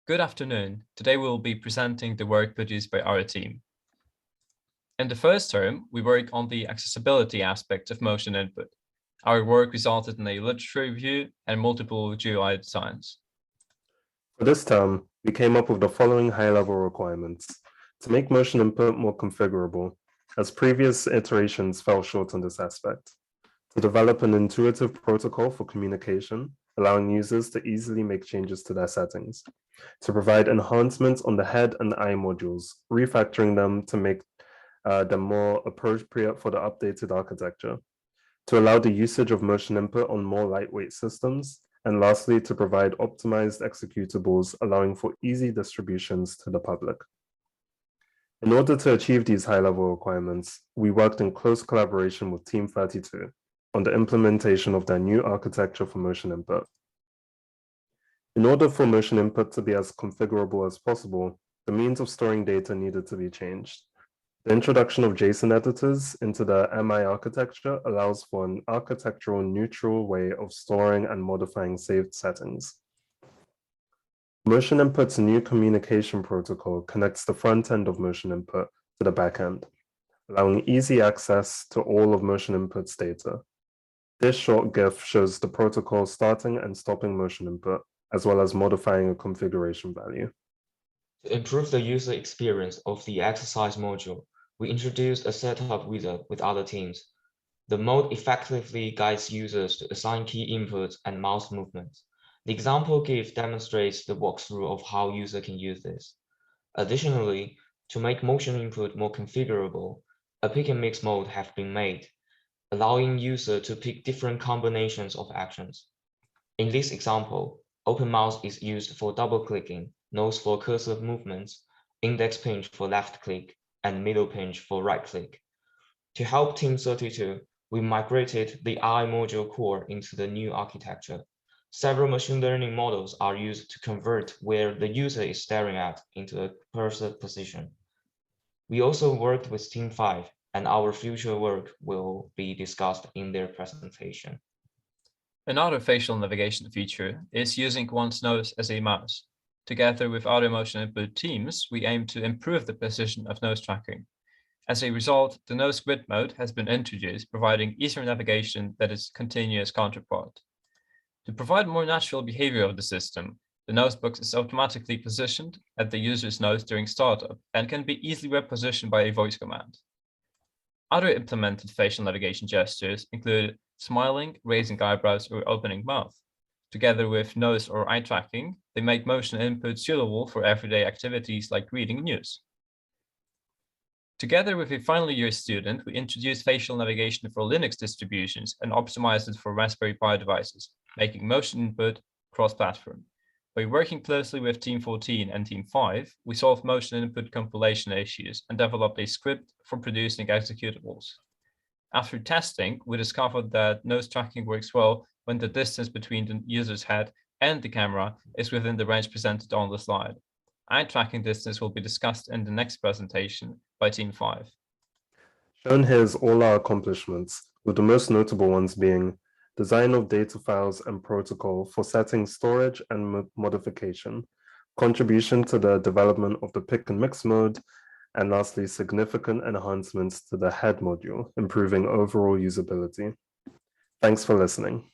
Good afternoon. Today we will be presenting the work produced by our team. In the first term, we work on the accessibility aspects of motion input. Our work resulted in a literature review and multiple GUI designs. For this term, we came up with the following high-level requirements to make motion input more configurable, as previous iterations fell short on this aspect, to develop an intuitive protocol for communication, allowing users to easily make changes to their settings, to provide enhancements on the head and eye modules, refactoring them to make them more appropriate for the updated architecture, to allow the usage of motion input on more lightweight systems, and lastly, to provide optimized executables, allowing for easy distributions to the public. In order to achieve these high-level requirements, we worked in close collaboration with Team 32 on the implementation of their new architecture for motion input. In order for motion input to be as configurable as possible, the means of storing data needed to be changed. The introduction of JSON editors into the MI architecture allows for an architectural neutral way of storing and modifying saved settings. Motion Input's new communication protocol connects the front end of Motion Input to the back end, allowing easy access to all of Motion Input's data. This short GIF shows the protocol starting and stopping Motion Input, as well as modifying a configuration value. To improve the user experience of the exercise module, we introduced a setup wizard with other teams. The mode effectively guides users to assign key inputs and mouse movements. The example GIF demonstrates the walkthrough of how user can use this. Additionally, to make motion input more configurable, a pick and mix mode has been made, allowing user to pick different combinations of actions. In this example, open mouse is used for double-clicking, nose for cursor movements, index pinch for left click, and middle pinch for right click. To help Team 32, we migrated the eye module core into the new architecture. Several machine learning models are used to convert where the user is staring at into a cursor position. We also worked with Team 5, and our future work will be discussed in their presentation. Another facial navigation feature is using one's nose as a mouse. Together with other motion input teams, we aim to improve the precision of nose tracking. As a result, the nose grid mode has been introduced, providing easier navigation that is continuous counterpart. To provide more natural behavior of the system, the nose box is automatically positioned at the user's nose during startup and can be easily repositioned by a voice command. Other implemented facial navigation gestures include smiling, raising eyebrows, or opening mouth. Together with nose or eye tracking, they make motion input suitable for everyday activities like reading news. Together with a final year student, we introduced facial navigation for Linux distributions and optimized it for Raspberry Pi devices, making motion input cross-platform. By working closely with Team 14 and Team 5, we solved motion input compilation issues and developed a script for producing executables. After testing, we discovered that nose tracking works well when the distance between the user's head and the camera is within the range presented on the slide. Eye tracking distance will be discussed in the next presentation by Team 5. Shown here is all our accomplishments, with the most notable ones being design of data files and protocol for setting storage and modification, contribution to the development of the pick and mix mode, and lastly, significant enhancements to the head module, improving overall usability. Thanks for listening.